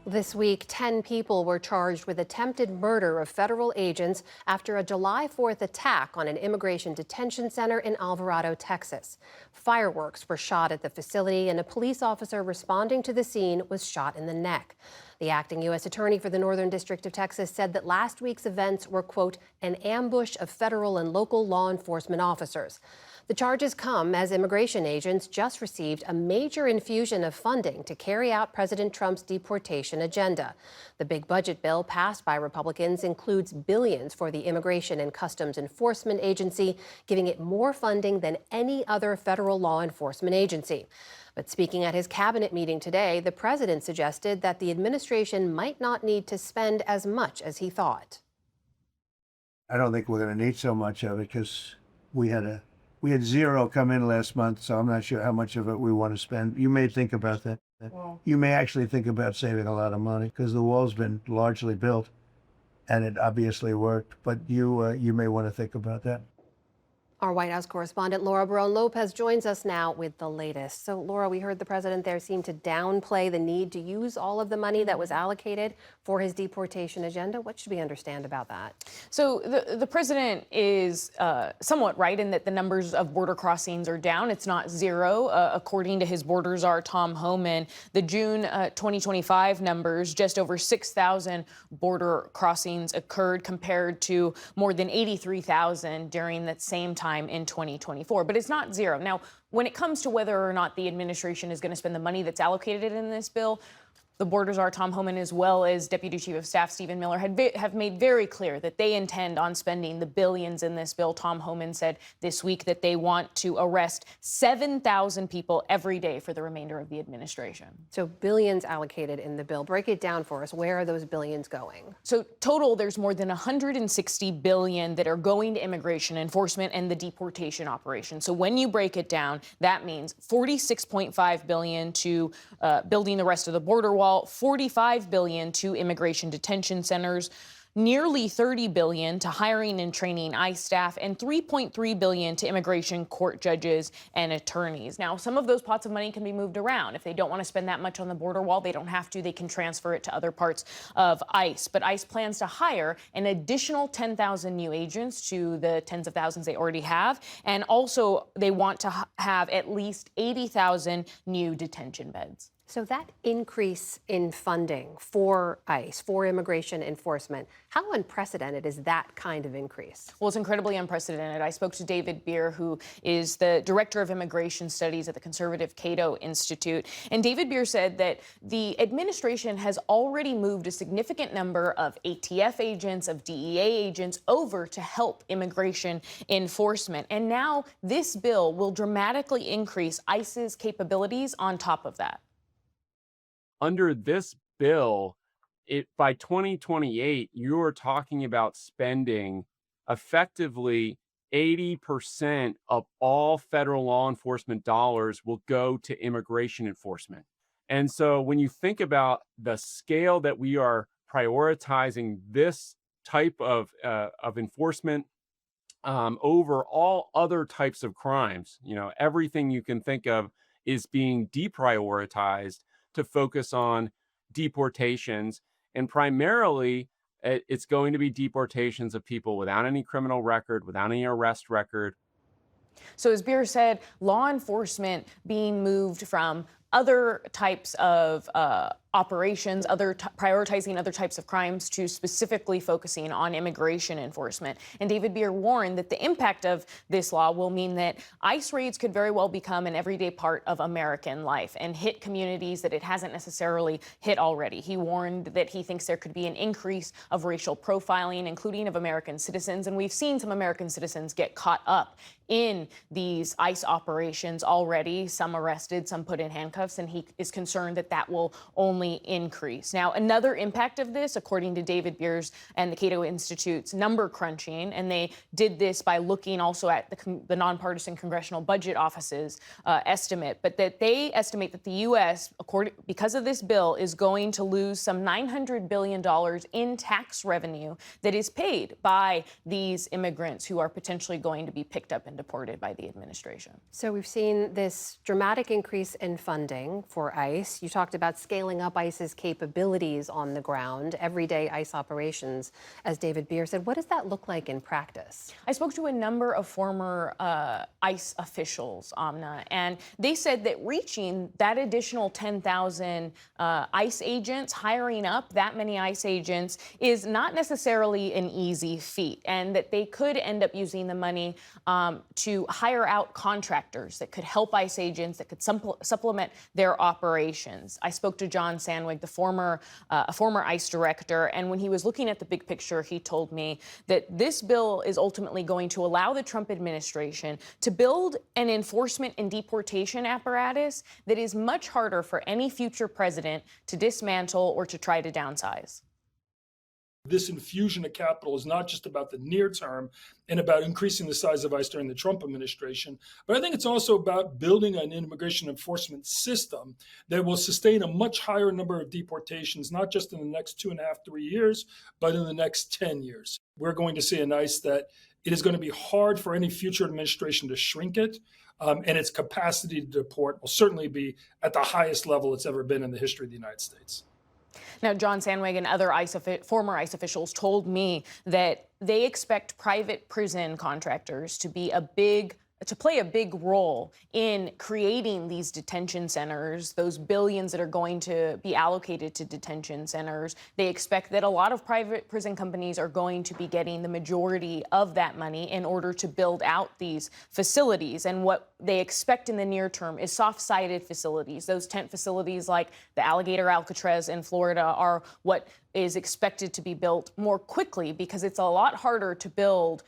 This week, 10 people were charged with attempted murder of federal agents after a July 4th attack on an immigration detention center in Alvarado, Texas. Fireworks were shot at the facility, and a police officer responding to the scene was shot in the neck. The acting U.S. attorney for the Northern District of Texas said that last week's events were, quote, an ambush of federal and local law enforcement officers. The charges come as immigration agents just received a major infusion of funding to carry out President Trump's deportation agenda. The big budget bill passed by Republicans includes billions for the Immigration and Customs Enforcement Agency, giving it more funding than any other federal law enforcement agency. But speaking at his cabinet meeting today, the president suggested that the administration might not need to spend as much as he thought. I don't think we're going to need so much of it because we had zero come in last month, so I'm not sure how much of it we want to spend. You may think about that. Well, you may actually think about saving a lot of money because the wall's been largely built and it obviously worked, but you may want to think about that. Our White House correspondent Laura Barón-Lopez joins us now with the latest. So, Laura, we heard the president there seem to downplay the need to use all of the money that was allocated for his deportation agenda. What should we understand about that? So the president is somewhat right in that the numbers of border crossings are down. It's not zero. According to his border czar, Tom Homan, the June 2025 numbers, just over 6,000 border crossings occurred compared to more than 83,000 during that same time in 2024. But it's not zero. Now, when it comes to whether or not the administration is going to spend the money that's allocated in this bill, the border czar, Tom Homan, as well as Deputy Chief of Staff Stephen Miller, have made very clear that they intend on spending the billions in this bill. Tom Homan said this week that they want to arrest 7,000 people every day for the remainder of the administration. So billions allocated in the bill. Break it down for us. Where are those billions going? So total, there's more than 160 billion that are going to immigration enforcement and the deportation operation. So when you break it down, that means 46.5 billion to building the rest of the border wall, 45 billion to immigration detention centers, nearly 30 billion to hiring and training ICE staff, and 3.3 billion to immigration court judges and attorneys. Now, some of those pots of money can be moved around. If they don't want to spend that much on the border wall, they don't have to. They can transfer it to other parts of ICE. But ICE plans to hire an additional 10,000 new agents to the tens of thousands they already have. And also, they want to have at least 80,000 new detention beds. So that increase in funding for ICE, for immigration enforcement, how unprecedented is that kind of increase? Well, it's incredibly unprecedented. I spoke to David Beer, who is the director of immigration studies at the conservative Cato Institute. And David Beer said that the administration has already moved a significant number of ATF agents, of DEA agents over to help immigration enforcement. And now this bill will dramatically increase ICE's capabilities on top of that. Under this bill, by 2028, you're talking about spending effectively 80% of all federal law enforcement dollars will go to immigration enforcement. And so when you think about the scale that we are prioritizing this type of enforcement over all other types of crimes, everything you can think of is being deprioritized to focus on deportations, and primarily it's going to be deportations of people without any criminal record, without any arrest record. So as Beer said, law enforcement being moved from other types of operations, prioritizing other types of crimes to specifically focusing on immigration enforcement. And David Beer warned that the impact of this law will mean that ICE raids could very well become an everyday part of American life and hit communities that it hasn't necessarily hit already. He warned that he thinks there could be an increase of racial profiling, including of American citizens. And we've seen some American citizens get caught up in these ICE operations already, some arrested, some put in handcuffs, and he is concerned that that will only increase. Now, another impact of this, according to David Beers and the Cato Institute's number crunching, and they did this by looking also at the nonpartisan Congressional Budget Office's estimate, but that they estimate that the U.S., because of this bill, is going to lose some $900 billion in tax revenue that is paid by these immigrants who are potentially going to be picked up and deported by the administration. So we've seen this dramatic increase in funding. funding for ICE. You talked about scaling up ICE's capabilities on the ground, everyday ICE operations, as David Bier said. What does that look like in practice? I spoke to a number of former ICE officials, Amna, and they said that reaching that additional 10,000 ICE agents, hiring up that many ICE agents, is not necessarily an easy feat, and that they could end up using the money to hire out contractors that could help ICE agents, that could supplement their operations. I spoke to John Sandwig, the former ICE director, and when he was looking at the big picture, he told me that this bill is ultimately going to allow the Trump administration to build an enforcement and deportation apparatus that is much harder for any future president to dismantle or to try to downsize. This infusion of capital is not just about the near term and about increasing the size of ICE during the Trump administration, but I think it's also about building an immigration enforcement system that will sustain a much higher number of deportations, not just in the next 2.5, 3 years, but in the next 10 years. We're going to see an ICE that it is going to be hard for any future administration to shrink it, and its capacity to deport will certainly be at the highest level it's ever been in the history of the United States. Now, John Sandwig and other former ICE officials told me that they expect private prison contractors to play a big role in creating these detention centers, those billions that are going to be allocated to detention centers. They expect that a lot of private prison companies are going to be getting the majority of that money in order to build out these facilities. And what they expect in the near term is soft-sided facilities. Those tent facilities like the Alligator Alcatraz in Florida are what is expected to be built more quickly because it's a lot harder to build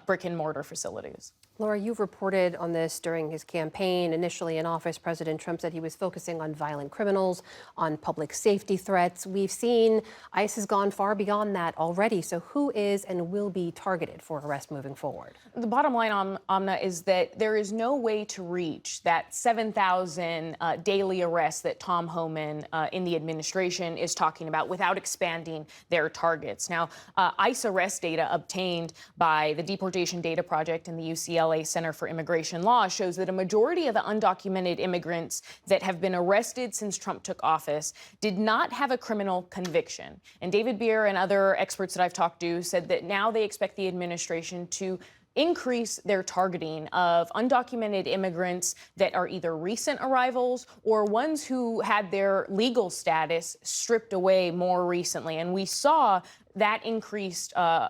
brick and mortar facilities. Laura, you've reported on this during his campaign. Initially in office, President Trump said he was focusing on violent criminals, on public safety threats. We've seen ICE has gone far beyond that already. So who is and will be targeted for arrest moving forward? The bottom line, Amna, is that there is no way to reach that 7,000 daily arrests that Tom Homan in the administration is talking about without expanding their targets. Now, ICE arrest data obtained by the Deportation Data Project and the UCLA Center for Immigration Law shows that a majority of the undocumented immigrants that have been arrested since Trump took office did not have a criminal conviction. And David Bier and other experts that I've talked to said that now they expect the administration to increase their targeting of undocumented immigrants that are either recent arrivals or ones who had their legal status stripped away more recently. And we saw that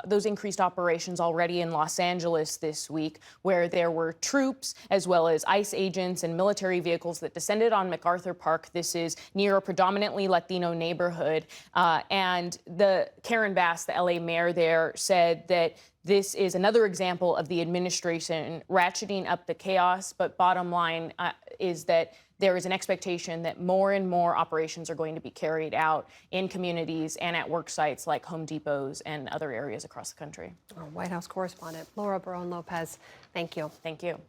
those increased operations already in Los Angeles this week, where there were troops as well as ICE agents and military vehicles that descended on MacArthur Park. This is near a predominantly Latino neighborhood. And Karen Bass, the LA mayor there, said that this is another example of the administration ratcheting up the chaos. But bottom line is that there is an expectation that more and more operations are going to be carried out in communities and at work sites like Home Depots and other areas across the country. Our White House correspondent Laura Barón Lopez, thank you. Thank you.